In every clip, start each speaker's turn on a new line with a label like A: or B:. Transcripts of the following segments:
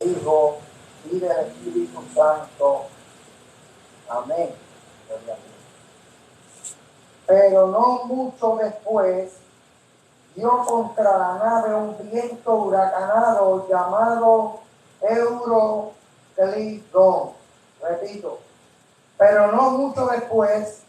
A: Hijo y del Espíritu Santo. Amén. Pero no mucho después dio contra la nave un viento huracanado llamado Euroclydón. Repito, pero no mucho después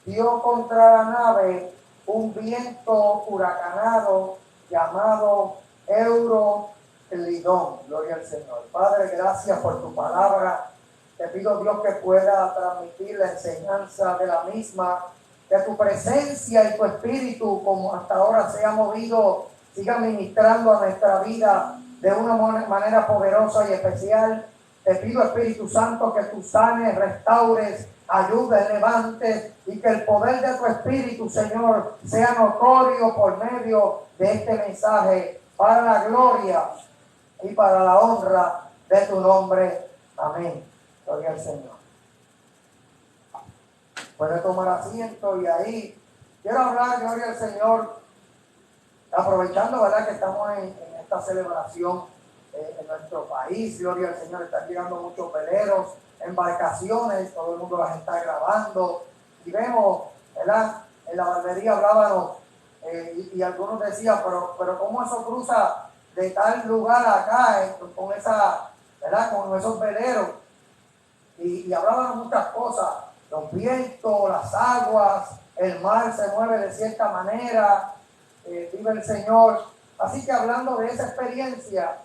A: dio contra la nave un viento huracanado llamado Euroclydón. Gloria al Señor. Padre, gracias por tu palabra. Te pido, Dios, que pueda transmitir la enseñanza de la misma, que tu presencia y tu espíritu, como hasta ahora se ha movido, siga ministrando a nuestra vida de una manera poderosa y especial. Te pido, Espíritu Santo, que tú sanes, restaures, ayudes, levantes, y que el poder de tu Espíritu, Señor, sea notorio por medio de este mensaje, para la gloria y para la honra de tu nombre. Amén. Gloria al Señor. Puede tomar asiento, y ahí quiero hablar, gloria al Señor, aprovechando, ¿verdad?, que estamos en esta celebración en nuestro país. Gloria al Señor. Están llegando muchos veleros, embarcaciones, todo el mundo las está grabando, y vemos, ¿verdad?, en la barbería hablábamos, y algunos decían, pero ¿cómo eso cruza de tal lugar acá, con esa, ¿verdad?, con esos veleros? Y hablaban muchas cosas, los vientos, las aguas, el mar se mueve de cierta manera, vive el Señor. Así que hablando de esa experiencia,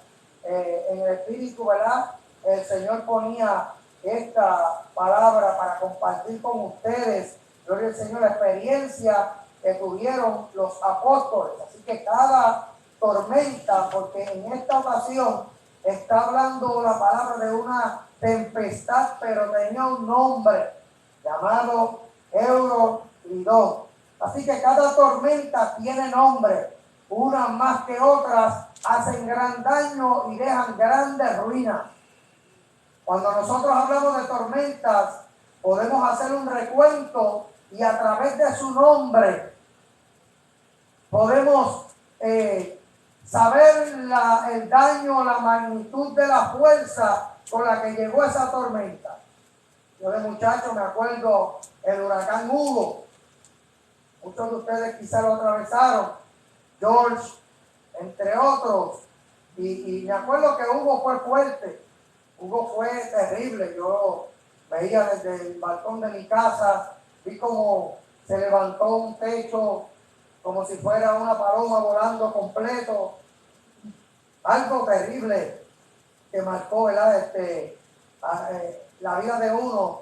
A: en el Espíritu, ¿verdad?, el Señor ponía esta palabra para compartir con ustedes, gloria al Señor, la experiencia que tuvieron los apóstoles. Así que cada tormenta, porque en esta ocasión está hablando la palabra de una tempestad, pero tenía un nombre llamado Euroclydón. Así que cada tormenta tiene nombre, unas más que otras hacen gran daño y dejan grandes ruinas. Cuando nosotros hablamos de tormentas, podemos hacer un recuento, y a través de su nombre podemos saber el daño, la magnitud de la fuerza con la que llegó esa tormenta. Yo de muchacho me acuerdo el huracán Hugo. Muchos de ustedes quizás lo atravesaron, George, entre otros. Y me acuerdo que Hugo fue fuerte. Hugo fue terrible. Yo veía desde el balcón de mi casa, vi cómo se levantó un techo como si fuera una paloma volando completo. Algo terrible que marcó, ¿verdad?, la vida de uno.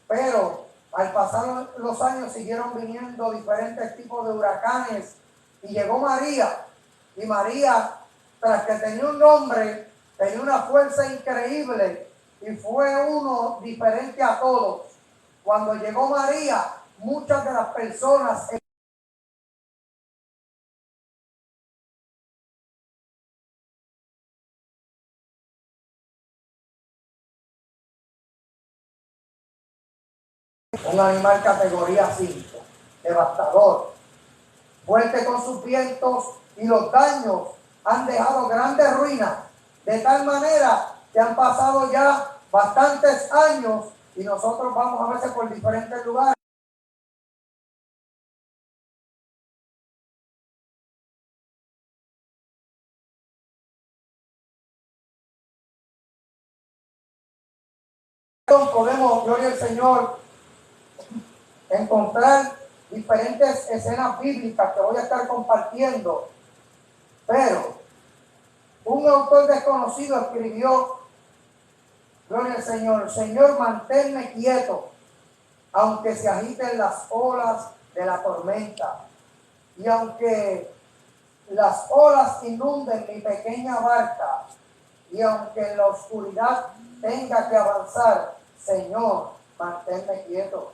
A: Pero al pasar los años siguieron viniendo diferentes tipos de huracanes, y llegó María. Y María, tras que tenía un nombre, tenía una fuerza increíble, y fue uno diferente a todos. Cuando llegó María, muchas de las personas un animal categoría 5, devastador, fuerte con sus vientos, y los daños han dejado grandes ruinas, de tal manera que han pasado ya bastantes años, y nosotros vamos a veces por diferentes lugares. Podemos, gloria al Señor, encontrar diferentes escenas bíblicas que voy a estar compartiendo, pero un autor desconocido escribió, gloria al Señor, Señor, manténme quieto, aunque se agiten las olas de la tormenta, y aunque las olas inunden mi pequeña barca, y aunque en la oscuridad tenga que avanzar, Señor, manténme quieto.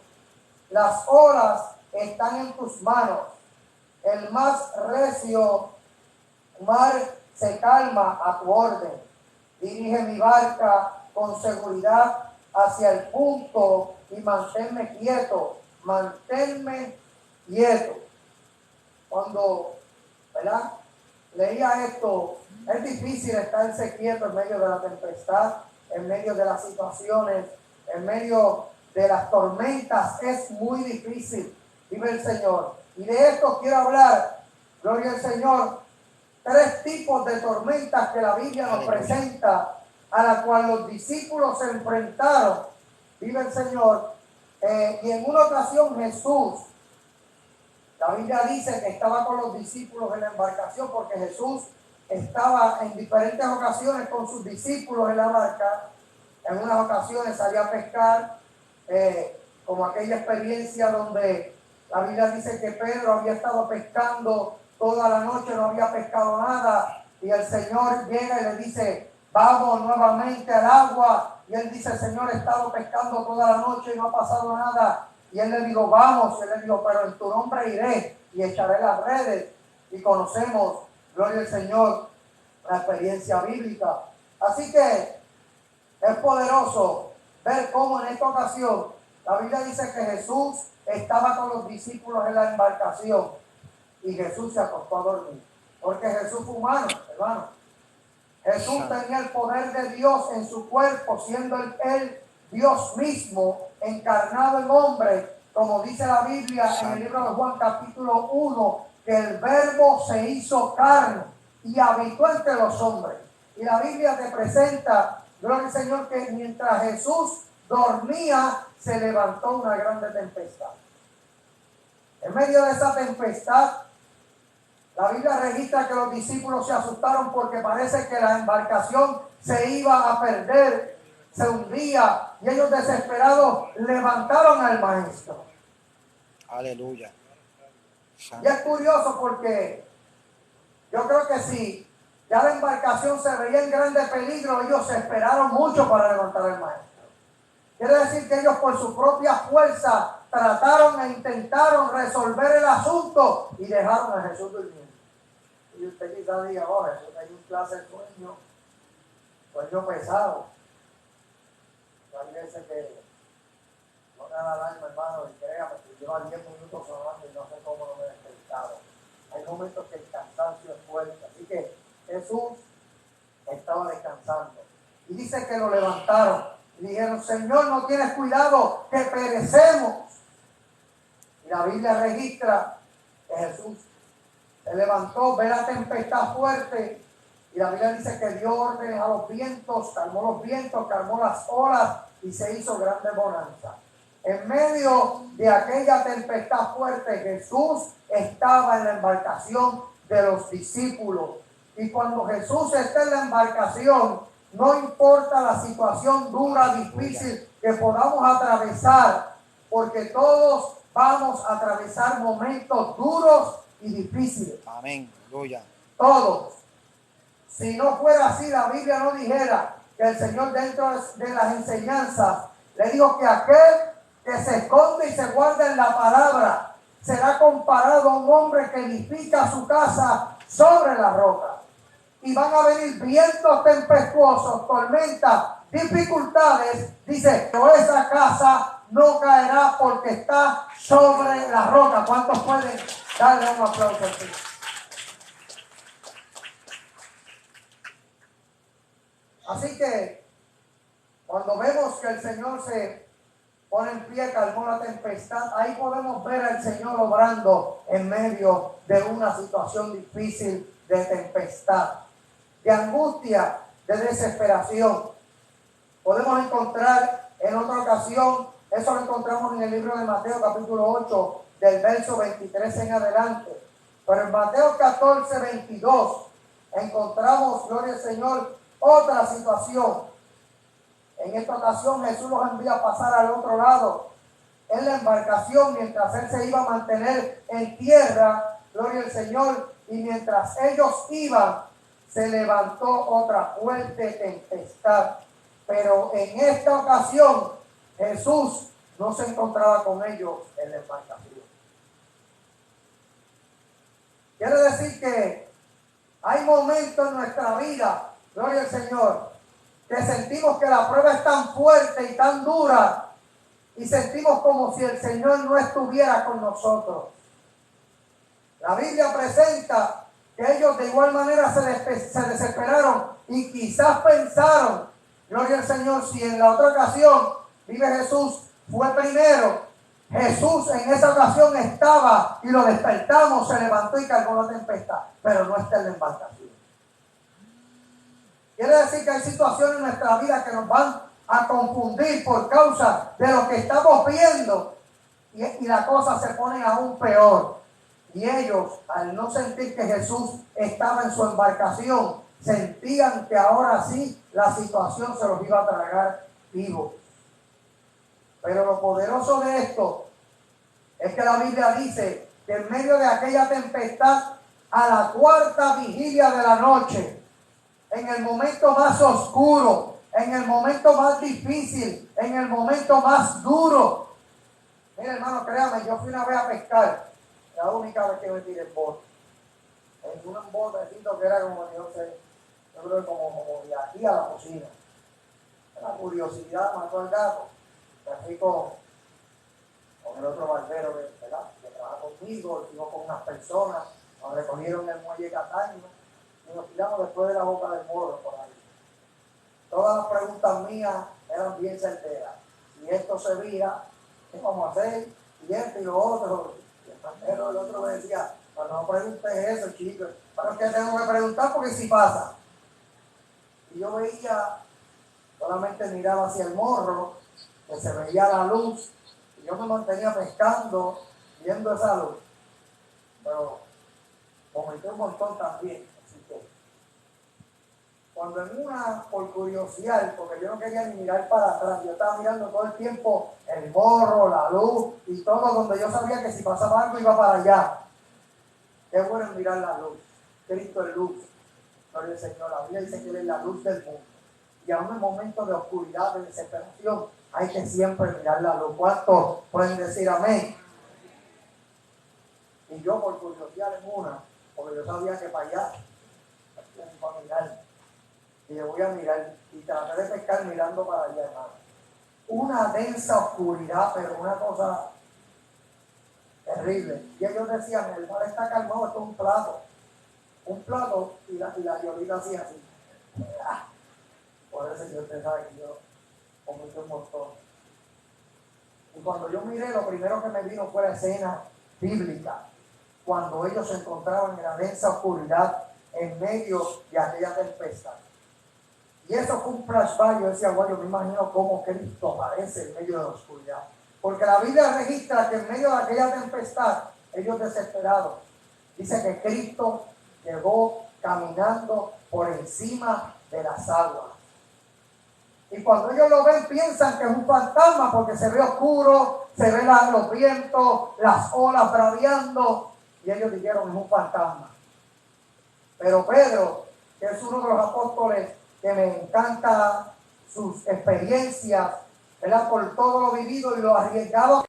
A: Las olas están en tus manos, el más recio mar se calma a tu orden. Dirige mi barca con seguridad hacia el punto, y manténme quieto, manténme quieto. Cuando, ¿verdad?, leía esto, es difícil estarse quieto en medio de la tempestad, en medio de las situaciones, en medio de las tormentas. Es muy difícil, vive el Señor. Y de esto quiero hablar, gloria al Señor, 3 tipos de tormentas que la Biblia nos presenta, a la cual los discípulos se enfrentaron, vive el Señor. Y en una ocasión Jesús, la Biblia dice que estaba con los discípulos en la embarcación, porque Jesús estaba en diferentes ocasiones con sus discípulos en la barca. En unas ocasiones salía a pescar, como aquella experiencia donde la Biblia dice que Pedro había estado pescando toda la noche, no había pescado nada, y el Señor llega y le dice, vamos nuevamente al agua, y él dice, Señor, he estado pescando toda la noche y no ha pasado nada. Y él le dijo, vamos, y él le dijo, pero en tu nombre iré y echaré las redes. Y conocemos, gloria al Señor, la experiencia bíblica. Así que es poderoso ver cómo en esta ocasión la Biblia dice que Jesús estaba con los discípulos en la embarcación y Jesús se acostó a dormir. Porque Jesús fue humano, hermano. Jesús tenía el poder de Dios en su cuerpo, siendo él Dios mismo, encarnado en hombre, como dice la Biblia en el libro de Juan capítulo 1, que el verbo se hizo carne y habitó entre los hombres. Y la Biblia te presenta, gloria al Señor, que mientras Jesús dormía, se levantó una grande tempestad. En medio de esa tempestad, la Biblia registra que los discípulos se asustaron porque parece que la embarcación se iba a perder, se hundía, y ellos desesperados levantaron al maestro.
B: Aleluya.
A: Y es curioso porque yo creo que si ya la embarcación se veía en grande peligro, ellos se esperaron mucho para levantar al maestro. Quiere decir que ellos por su propia fuerza trataron e intentaron resolver el asunto y dejaron a Jesús durmiendo. Y usted quizás diga, oh, Jesús hay un clase de sueño pesado. Parece que no me da la alarma, hermano, y créame que lleva 10 minutos sonando y no sé cómo no me he despertado. Hay momentos que el cansancio es fuerte. Así que Jesús estaba descansando. Y dice que lo levantaron. Y dijeron, Señor, no tienes cuidado, que perecemos. Y la Biblia registra que Jesús se levantó, ve la tempestad fuerte. Y la Biblia dice que dio órdenes a los vientos, calmó las olas y se hizo grande bonanza. En medio de aquella tempestad fuerte, Jesús estaba en la embarcación de los discípulos. Y cuando Jesús está en la embarcación, no importa la situación dura, difícil que podamos atravesar, porque todos vamos a atravesar momentos duros y difíciles.
B: Amén. Aleluya.
A: Todos. Si no fuera así, la Biblia no dijera que el Señor dentro de las enseñanzas le dijo que aquel que se esconde y se guarda en la palabra será comparado a un hombre que edifica su casa sobre la roca. Y van a venir vientos tempestuosos, tormentas, dificultades. Dice, pero esa casa no caerá porque está sobre la roca. ¿Cuántos pueden darle un aplauso a ti? Así que cuando vemos que el Señor se pone en pie, calmó la tempestad, ahí podemos ver al Señor obrando en medio de una situación difícil de tempestad, de angustia, de desesperación. Podemos encontrar en otra ocasión, eso lo encontramos en el libro de Mateo capítulo 8, del verso 23 en adelante. Pero en Mateo 14, 22 encontramos, gloria al Señor, otra situación. En esta ocasión Jesús los envía a pasar al otro lado en la embarcación mientras él se iba a mantener en tierra, gloria al Señor, y mientras ellos iban se levantó otra fuerte tempestad. Pero en esta ocasión Jesús no se encontraba con ellos en la embarcación. Quiere decir que hay momentos en nuestra vida, gloria al Señor, que sentimos que la prueba es tan fuerte y tan dura y sentimos como si el Señor no estuviera con nosotros. La Biblia presenta que ellos de igual manera se desesperaron y quizás pensaron, gloria al Señor, si en la otra ocasión vive Jesús, fue primero. Jesús en esa ocasión estaba y lo despertamos, se levantó y calmó la tempestad, pero no está en la embarcación. Quiere decir que hay situaciones en nuestra vida que nos van a confundir por causa de lo que estamos viendo y la cosa se pone aún peor. Y ellos, al no sentir que Jesús estaba en su embarcación, sentían que ahora sí la situación se los iba a tragar vivos. Pero lo poderoso de esto es que la Biblia dice que en medio de aquella tempestad, a la cuarta vigilia de la noche, en el momento más oscuro, en el momento más difícil, en el momento más duro. Mira, hermano, créame, yo fui una vez a pescar, la única vez que me tiré en bote. En un botecito que era como, yo creo que como de aquí a la cocina. La curiosidad mató al gato. Me fui con el otro barbero que trabaja conmigo, fuimos con unas personas, nos recogieron en el muelle Cataño y nos tiramos después de la boca del morro por ahí. Todas las preguntas mías eran bien certeras. Si esto se vira, ¿qué vamos a hacer? Y esto y lo otro. Y el barbero del otro me decía, pero no preguntes eso, chicos. Pero es que tengo que preguntar porque si pasa. Y yo veía, solamente miraba hacia el morro, que se veía la luz, y yo me mantenía pescando, viendo esa luz. Pero vomité un montón también. Así que, cuando en una, por curiosidad, porque yo no quería ni mirar para atrás, yo estaba mirando todo el tiempo el morro, la luz y todo, donde yo sabía que si pasaba algo iba para allá. Qué bueno es mirar la luz. Cristo es luz. Gloria al Señor. La Biblia dice que Él es la luz del mundo. Y aún en momentos de oscuridad, de desesperación, hay que siempre mirar la luz. ¿Cuántos pueden decir amén? Y yo por curiosidad en una, porque yo sabía que para allá iba a mirar. Y yo voy a mirar y traté de pescar mirando para allá, hermano. Una densa oscuridad, pero una cosa terrible. Y ellos decían, el mar está calmado, esto es un plato. Un plato y la Yolita hacía así. Por eso usted sabe que yo comí un montón. Y cuando yo miré, lo primero que me vino fue la escena bíblica. Cuando ellos se encontraban en la densa oscuridad en medio de aquella tempestad. Y eso fue un flashback. Yo decía, bueno, yo me imagino cómo Cristo aparece en medio de la oscuridad. Porque la Biblia registra que en medio de aquella tempestad, ellos desesperados, dice que Cristo llegó caminando por encima de las aguas. Y cuando ellos lo ven, piensan que es un fantasma porque se ve oscuro, se ven los vientos, las olas braviando. Y ellos dijeron, es un fantasma. Pero Pedro, que es uno de los apóstoles que me encanta sus experiencias, ¿verdad? Por todo lo vivido y lo arriesgado.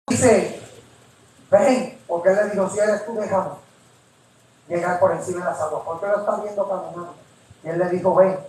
A: Dice, ven, porque él le dijo, si eres tú, déjame llegar por encima de las aguas, porque lo está viendo caminando. Y él le dijo, ven.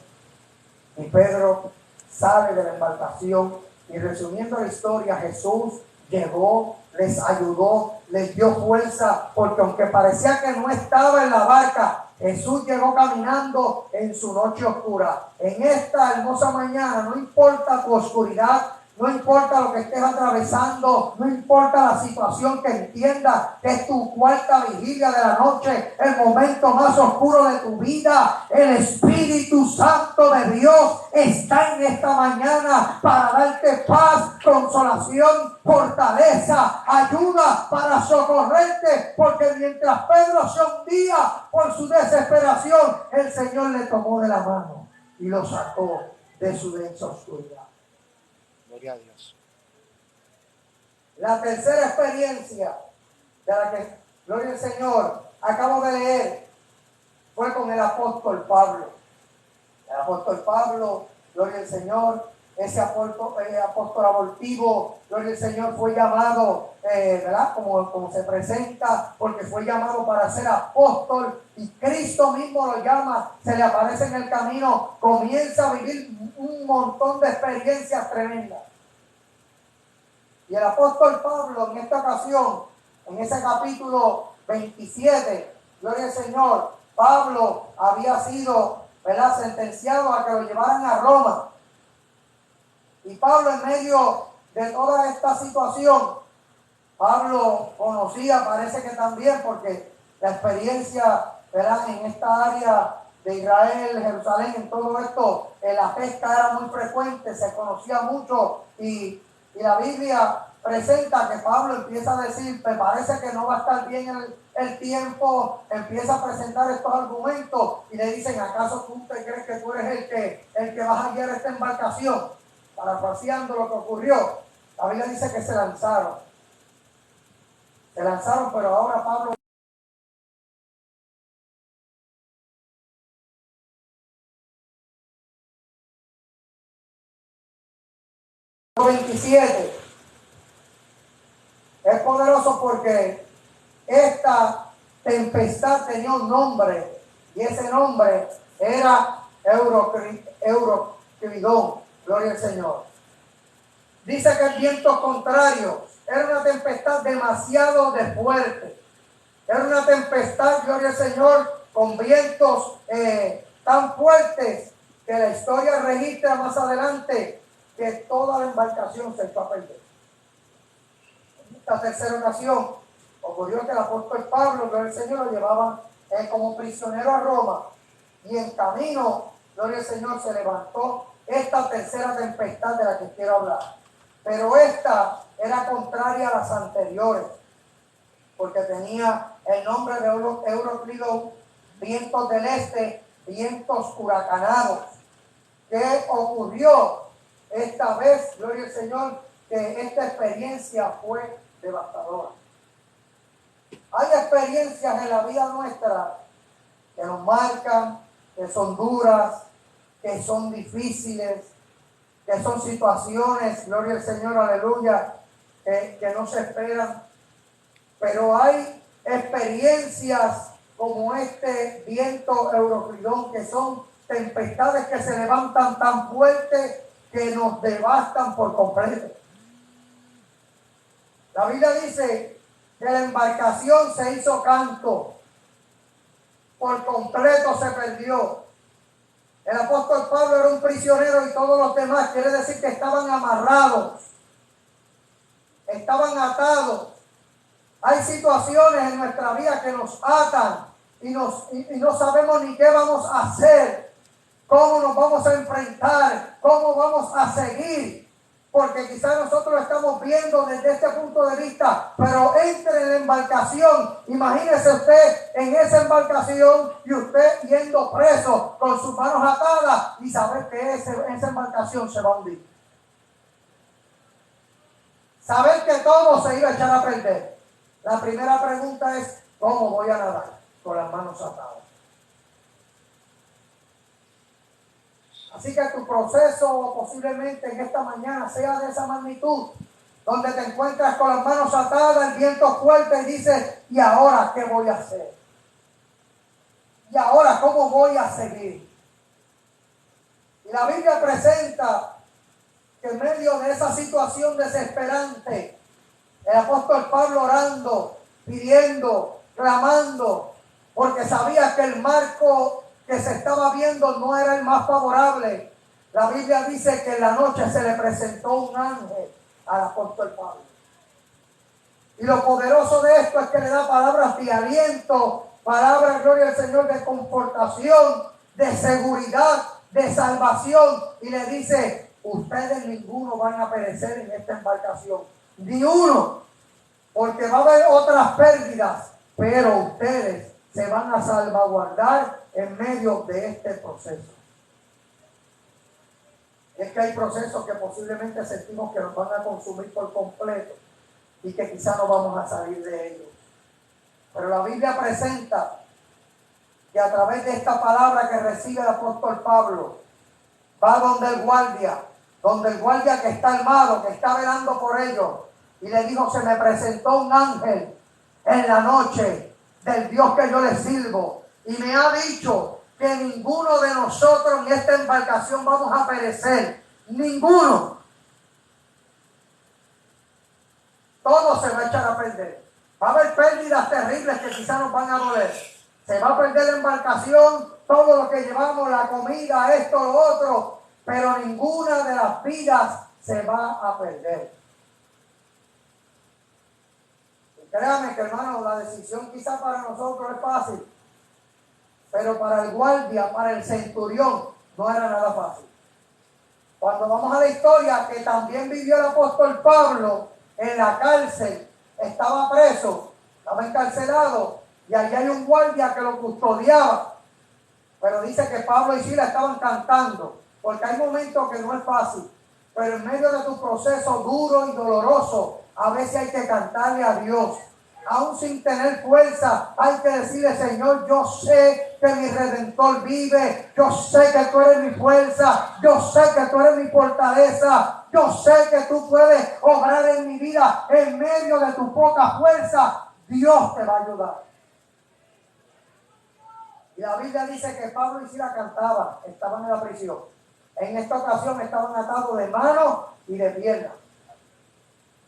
A: Y Pedro sale de la embarcación y resumiendo la historia, Jesús llegó, les ayudó, les dio fuerza, porque aunque parecía que no estaba en la barca, Jesús llegó caminando en su noche oscura. En esta hermosa mañana, no importa tu oscuridad, no importa lo que estés atravesando, no importa la situación que entiendas, que es tu cuarta vigilia de la noche, el momento más oscuro de tu vida, el Espíritu Santo de Dios está en esta mañana para darte paz, consolación, fortaleza, ayuda para socorrerte, porque mientras Pedro se hundía por su desesperación, el Señor le tomó de la mano y lo sacó de su densa oscuridad.
B: Gloria a Dios.
A: La tercera experiencia de la que, gloria al Señor, acabo de leer, fue con el apóstol Pablo. El apóstol Pablo, gloria al Señor, ese apóstol abortivo, gloria al Señor, fue llamado, ¿verdad? Como se presenta, porque fue llamado para ser apóstol y Cristo mismo lo llama, se le aparece en el camino, comienza a vivir un montón de experiencias tremendas. Y el apóstol Pablo en esta ocasión, en ese capítulo 27, gloria al Señor, Pablo había sido, ¿verdad?, sentenciado a que lo llevaran a Roma. Y Pablo, en medio de toda esta situación, Pablo conocía, parece que también, porque la experiencia, ¿verdad?, en esta área de Israel, Jerusalén, en todo esto, la pesca era muy frecuente, se conocía mucho y la Biblia presenta que Pablo empieza a decir, me parece que no va a estar bien el tiempo, empieza a presentar estos argumentos y le dicen, ¿acaso tú te crees que tú eres el que vas a guiar esta embarcación? Parafraseando lo que ocurrió, la Biblia dice que se lanzaron, pero ahora Pablo 27 es poderoso porque esta tempestad tenía un nombre y ese nombre era Euroclidón, gloria al Señor. Dice que el viento contrario era una tempestad demasiado fuerte, era una tempestad, gloria al Señor, con vientos tan fuertes que la historia registra más adelante que toda la embarcación se echó a perder. En esta tercera ocasión ocurrió que el apóstol Pablo, gloria al Señor, lo llevaban como prisionero a Roma y en camino, gloria al Señor, se levantó esta tercera tempestad de la que quiero hablar. Pero esta era contraria a las anteriores, porque tenía el nombre de Euroclidón, vientos del este, vientos huracanados. ¿Qué ocurrió? Esta vez, gloria al Señor, que esta experiencia fue devastadora. Hay experiencias en la vida nuestra que nos marcan, que son duras, que son difíciles, que son situaciones, gloria al Señor, aleluya, que no se esperan. Pero hay experiencias como este viento Euroclidón, que son tempestades que se levantan tan fuerte que nos devastan por completo. La Biblia dice que la embarcación se hizo canto, por completo se perdió. El apóstol Pablo era un prisionero y todos los demás, quiere decir que estaban amarrados, estaban atados. Hay situaciones en nuestra vida que nos atan y no sabemos ni qué vamos a hacer, cómo nos vamos a enfrentar, cómo vamos a seguir. Porque quizás nosotros lo estamos viendo desde este punto de vista, pero entre en la embarcación, imagínese usted en esa embarcación y usted yendo preso con sus manos atadas y saber que esa embarcación se va a hundir. Saber que todo se iba a echar a perder. La primera pregunta es, ¿cómo voy a nadar? Con las manos atadas. Así que tu proceso posiblemente en esta mañana sea de esa magnitud, donde te encuentras con las manos atadas, el viento fuerte y dices, ¿y ahora qué voy a hacer? ¿Y ahora cómo voy a seguir? Y la Biblia presenta que en medio de esa situación desesperante, el apóstol Pablo orando, pidiendo, clamando, porque sabía que el marco que se estaba viendo no era el más favorable. La Biblia dice que en la noche se le presentó un ángel al apóstol Pablo. Y lo poderoso de esto es que le da palabras de aliento, palabras, gloria al Señor, de confortación, de seguridad, de salvación. Y le dice, ustedes ninguno van a perecer en esta embarcación. Ni uno. Porque va a haber otras pérdidas. Pero ustedes se van a salvaguardar en medio de este proceso. Es que hay procesos que posiblemente sentimos que nos van a consumir por completo y que quizá no vamos a salir de ellos. Pero la Biblia presenta que a través de esta palabra que recibe el apóstol Pablo, va donde el guardia donde el guardia que está armado, que está velando por ellos, y le dijo, se me presentó un ángel en la noche del Dios que yo le sirvo, y me ha dicho que ninguno de nosotros en esta embarcación vamos a perecer, ninguno. Todo se va a echar a perder. Va a haber pérdidas terribles que quizás nos van a doler. Se va a perder la embarcación, todo lo que llevamos, la comida, esto, lo otro, pero ninguna de las vidas se va a perder. Y créame que, hermano, la decisión quizás para nosotros es fácil, pero para el guardia, para el centurión, no era nada fácil. Cuando vamos a la historia que también vivió el apóstol Pablo en la cárcel, estaba preso, estaba encarcelado, y allí hay un guardia que lo custodiaba. Pero dice que Pablo y Silas estaban cantando, porque hay momentos que no es fácil, pero en medio de tu proceso duro y doloroso, a veces hay que cantarle a Dios. Aún sin tener fuerza, hay que decirle, Señor, yo sé que mi Redentor vive, yo sé que tú eres mi fuerza, yo sé que tú eres mi fortaleza, yo sé que tú puedes obrar en mi vida en medio de tu poca fuerza. Dios te va a ayudar. Y la Biblia dice que Pablo y Silas cantaban, estaban en la prisión. En esta ocasión estaban atados de manos y de piernas.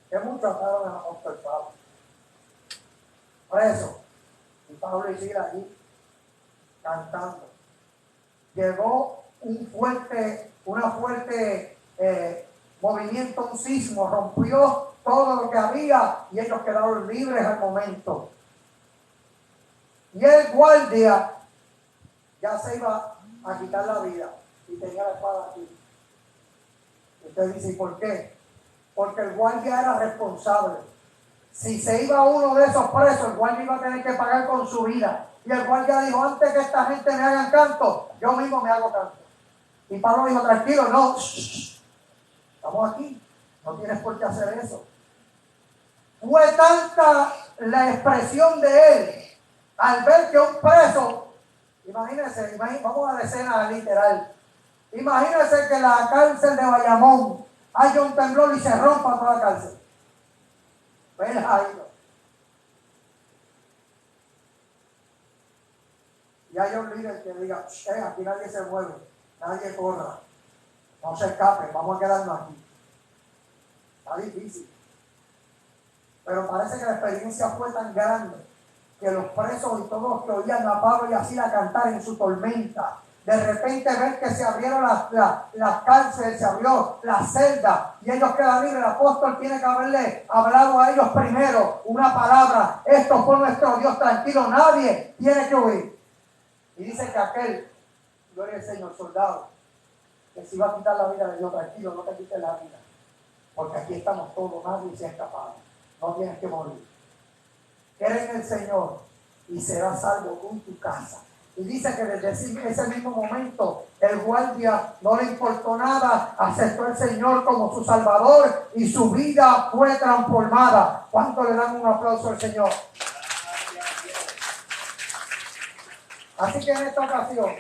A: Que muchos ataron al apóstol Pablo. Preso. Y Pablo y Silas allí cantando. Llegó una fuerte movimiento, un sismo, rompió todo lo que había y ellos quedaron libres al momento. Y el guardia ya se iba a quitar la vida y tenía la espada aquí. Y usted dice, ¿y por qué? Porque el guardia era responsable. Si se iba uno de esos presos, el guardia iba a tener que pagar con su vida. Y el guardia dijo, antes que esta gente me hagan canto, yo mismo me hago canto. Y Pablo dijo, tranquilo, no, estamos aquí, no tienes por qué hacer eso. Fue tanta la expresión de él al ver que un preso, imagínense, vamos a la escena literal. Imagínense que la cárcel de Bayamón haya un temblor y se rompa toda la cárcel. Ven ahí. Y hay un líder que diga, aquí nadie se mueve, nadie corra, no se escape, vamos a quedarnos aquí. Está difícil. Pero parece que la experiencia fue tan grande que los presos y todos los que oían a Pablo y a Silas cantar en su tormenta, de repente ver que se abrieron las cárceles, se abrió la celda y ellos quedan libres. El apóstol tiene que haberle hablado a ellos primero una palabra: esto fue nuestro Dios, tranquilo, nadie tiene que huir. Y dice que aquel, gloria al Señor, soldado, que se iba a quitar la vida, le dijo, tranquilo, no te quites la vida, porque aquí estamos todos, nadie se ha escapado, no tienes que morir. Cree en el Señor y serás salvo tú y tu casa. Y dice que desde ese mismo momento el guardia no le importó nada, aceptó al Señor como su Salvador y su vida fue transformada. ¿Cuánto le dan un aplauso al Señor? Así que en esta ocasión,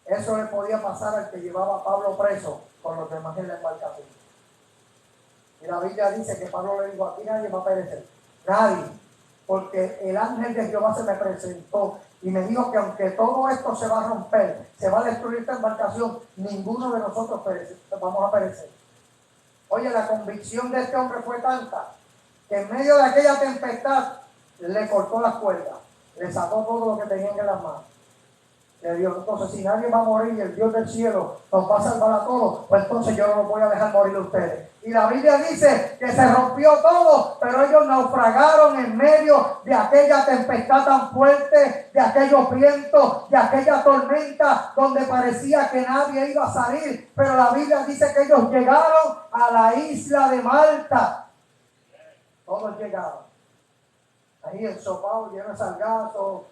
A: eso le podía pasar al que llevaba a Pablo preso con los demás en la embarcación. Y la Biblia dice que Pablo le dijo, aquí nadie va a perecer, nadie, porque el ángel de Jehová se me presentó y me dijo que aunque todo esto se va a romper, se va a destruir esta embarcación, ninguno de nosotros vamos a perecer. Oye, la convicción de este hombre fue tanta que en medio de aquella tempestad le cortó las cuerdas, le sacó todo lo que tenían en las manos. Le dijo, entonces si nadie va a morir y el Dios del cielo nos va a salvar a todos, pues entonces yo no los voy a dejar morir a ustedes. Y la Biblia dice que se rompió todo, pero ellos naufragaron en medio de aquella tempestad tan fuerte, de aquellos vientos, de aquella tormenta donde parecía que nadie iba a salir. Pero la Biblia dice que ellos llegaron a la isla de Malta. Todos llegaron. Ahí ensopado, lleno de sargazo,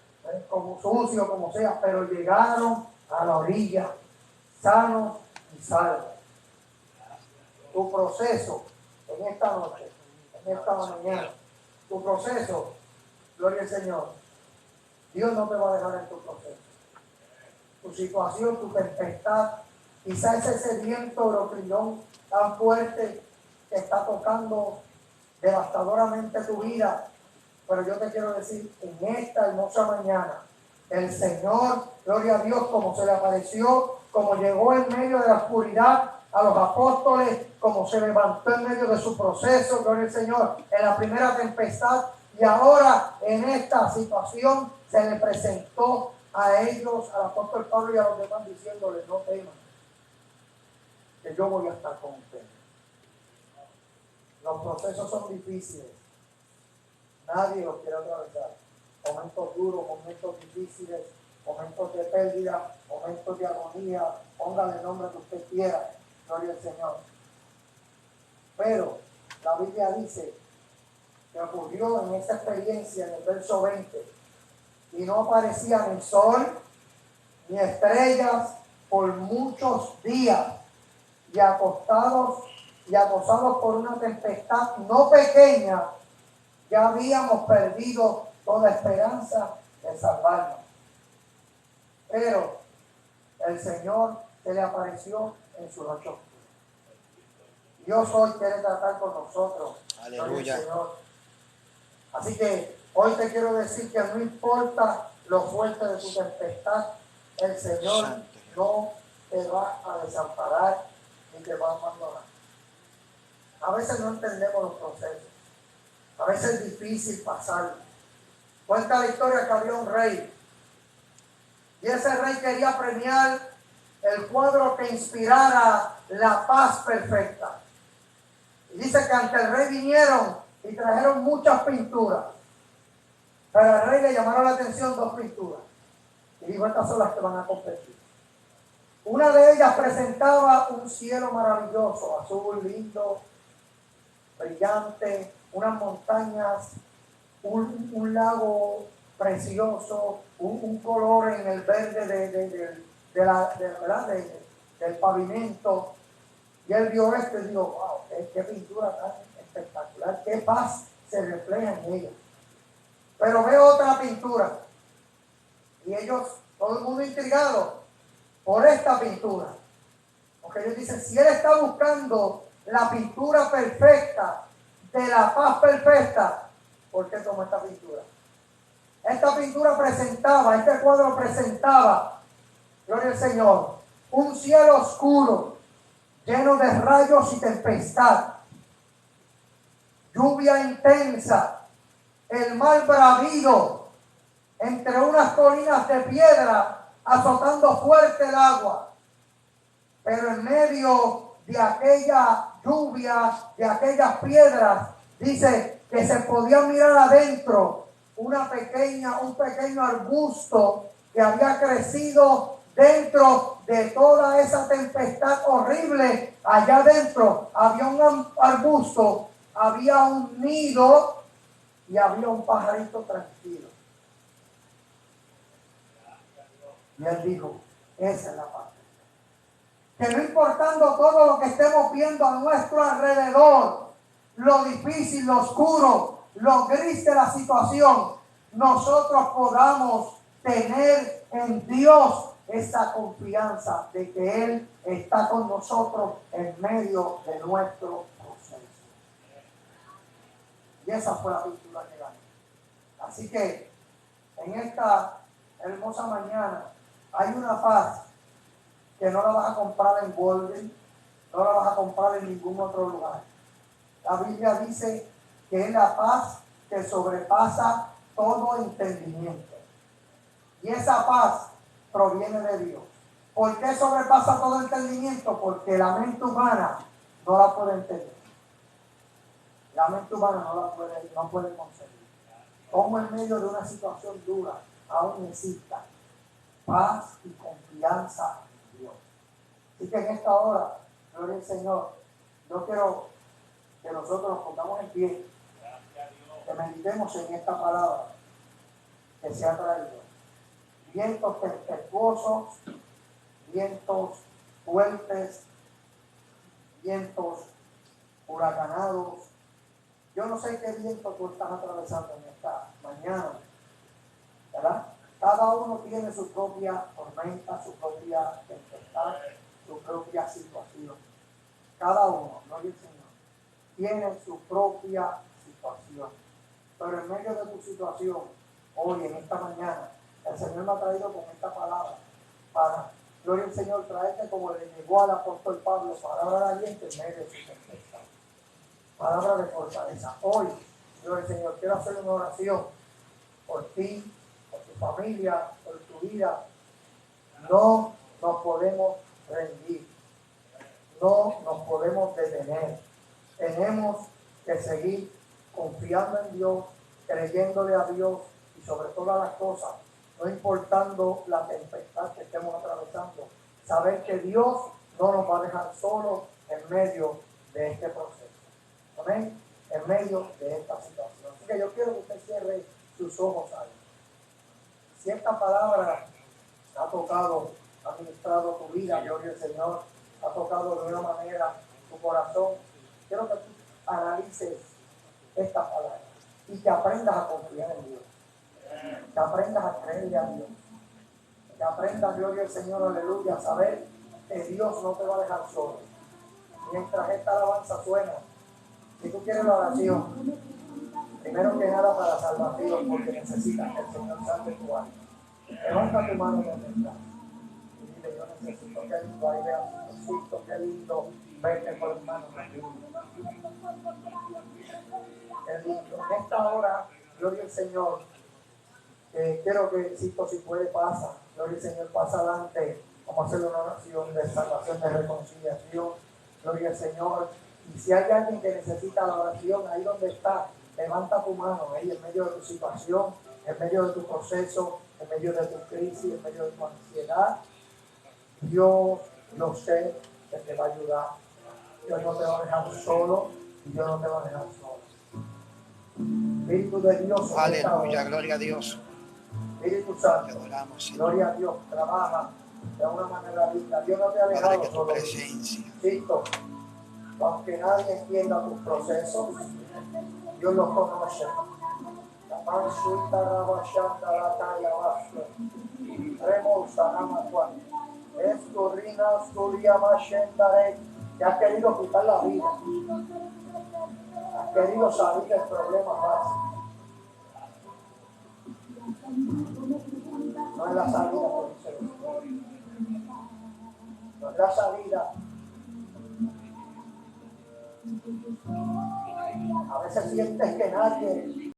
A: como sucio, como sea, pero llegaron a la orilla, sanos y salvos. Tu proceso en esta noche, en esta mañana, tu proceso, gloria al Señor, Dios no te va a dejar en tu proceso. Tu situación, tu tempestad, Quizás es ese viento euroclinón tan fuerte que está tocando devastadoramente tu vida. Pero yo te quiero decir, en esta hermosa mañana, el Señor, gloria a Dios, como se le apareció, como llegó en medio de la oscuridad a los apóstoles, como se levantó en medio de su proceso, gloria al Señor, en la primera tempestad, y ahora en esta situación se le presentó a ellos, al apóstol Pablo y a los demás, diciéndoles: no teman, que yo voy a estar con ustedes. Los procesos son difíciles, nadie los quiere atravesar. Momentos duros, momentos difíciles, momentos de pérdida, momentos de agonía, póngale el nombre que usted quiera, gloria al Señor. Pero la Biblia dice que ocurrió en esa experiencia, en el verso 20, y no aparecía ni sol ni estrellas por muchos días, y acosados por una tempestad no pequeña, ya habíamos perdido toda esperanza de salvarnos. Pero el Señor se le apareció en su noche oscura. Dios hoy quiere tratar con nosotros.
B: Aleluya.
A: Señor. Así que hoy te quiero decir que no importa lo fuerte de tu tempestad, el Señor no te va a desamparar ni te va a abandonar. A veces no entendemos los procesos. A veces es difícil pasarlo. Cuenta la historia que había un rey. Y ese rey quería premiar el cuadro que inspirara la paz perfecta. Y dice que ante el rey vinieron y trajeron muchas pinturas. Pero al rey le llamaron la atención dos pinturas. Y dijo: estas son las que van a competir. Una de ellas presentaba un cielo maravilloso, azul, lindo, brillante, unas montañas, un lago precioso, un color en el verde del pavimento. Y él vio esto y dijo: wow, qué pintura tan espectacular, qué paz se refleja en ella. Pero veo otra pintura y ellos, todo el mundo intrigado por esta pintura, porque ellos dicen: si él está buscando la pintura perfecta, de la paz perfecta, ¿por qué tomó esta pintura? Esta pintura presentaba, este cuadro presentaba, gloria al Señor, un cielo oscuro, lleno de rayos y tempestad, lluvia intensa, el mar bravío, entre unas colinas de piedra, azotando fuerte el agua. Pero en medio de aquella lluvia, de aquellas piedras, dice que se podía mirar adentro un pequeño arbusto que había crecido dentro de toda esa tempestad horrible. Allá adentro había un arbusto, había un nido y había un pajarito tranquilo. Y él dijo: esa es la paz. Que no importando todo lo que estemos viendo a nuestro alrededor, lo difícil, lo oscuro, lo gris de la situación, nosotros podamos tener en Dios esa confianza de que Él está con nosotros en medio de nuestro proceso. Y esa fue la pintura que gané. Así que en esta hermosa mañana hay una paz que no la vas a comprar en Walgreens, no la vas a comprar en ningún otro lugar. La Biblia dice que es la paz que sobrepasa todo entendimiento. Y esa paz proviene de Dios. ¿Por qué sobrepasa todo entendimiento? Porque la mente humana no la puede entender. La mente humana no puede concebir. Como en medio de una situación dura aún exista paz y confianza en Dios. Así que en esta hora, gloria al Señor, yo quiero que nosotros nos pongamos en pie, que meditemos en esta palabra que se ha traído. Vientos tempestuosos, vientos fuertes, vientos huracanados. Yo no sé qué viento tú estás atravesando en esta mañana, ¿verdad? Cada uno tiene su propia tormenta, su propia tempestad, su propia situación. Cada uno, gloria al Señor, tiene su propia situación. Pero en medio de tu situación, hoy, en esta mañana, el Señor me ha traído con esta palabra para, gloria al Señor, traerte como le llegó al apóstol Pablo, palabra de aliento en medio de su tempestad. Palabra de fortaleza. Hoy, gloria al Señor, quiero hacer una oración por ti, por tu familia, por tu vida. No nos podemos rendir. No nos podemos detener. Tenemos que seguir confiando en Dios, creyéndole a Dios y sobre todas las cosas, no importando la tempestad que estemos atravesando, saber que Dios no nos va a dejar solos en medio de este proceso. Amén. En medio de esta situación. Así que yo quiero que usted cierre sus ojos ahí. Si esta palabra ha tocado, ha ministrado tu vida, gloria al Señor, ha tocado de una manera tu corazón, quiero que tú analices esta palabra y que aprendas a confiar en Dios, que aprendas a creerle a Dios, que aprendas, gloria al Señor, aleluya, a saber que Dios no te va a dejar solo. Mientras esta alabanza suena, si tú quieres la oración, primero que nada para salvación, porque necesitas que el Señor salve tu alma. Levanta tu mano donde estás y dile: yo necesito, qué lindo, ahí veas, necesito, qué lindo verte por manos de Dios. Qué lindo. En esta hora, gloria al Señor, quiero que, si puede, pasa, gloria al Señor, pasa adelante. Vamos a hacer una oración de salvación, de reconciliación, gloria al Señor. Y si hay alguien que necesita la oración, ahí donde está, levanta tu mano, ahí en medio de tu situación, en medio de tu proceso, en medio de tu crisis, en medio de tu ansiedad. Dios, yo sé que te va a ayudar. Dios no te va a dejar solo y Dios no te va a dejar solo. Espíritu de Dios,
B: Aleluya, gloria a Dios.
A: Espíritu
B: Te
A: Santo,
B: adoramos, Señor.
A: gloria a Dios, trabaja de una manera linda. Dios no te ha
B: Padre,
A: dejado
B: que tu
A: solo.
B: presencia,
A: Cristo, aunque nadie entienda tus procesos, Dios los conoce. La mansuita rabashanda la talla vasca. Remosa namatua. Esturrina esturia mashendare. Te has querido quitar la vida. Has querido salir del problema fácil. No es la salida, por eso. No es la salida. A veces sientes que nadie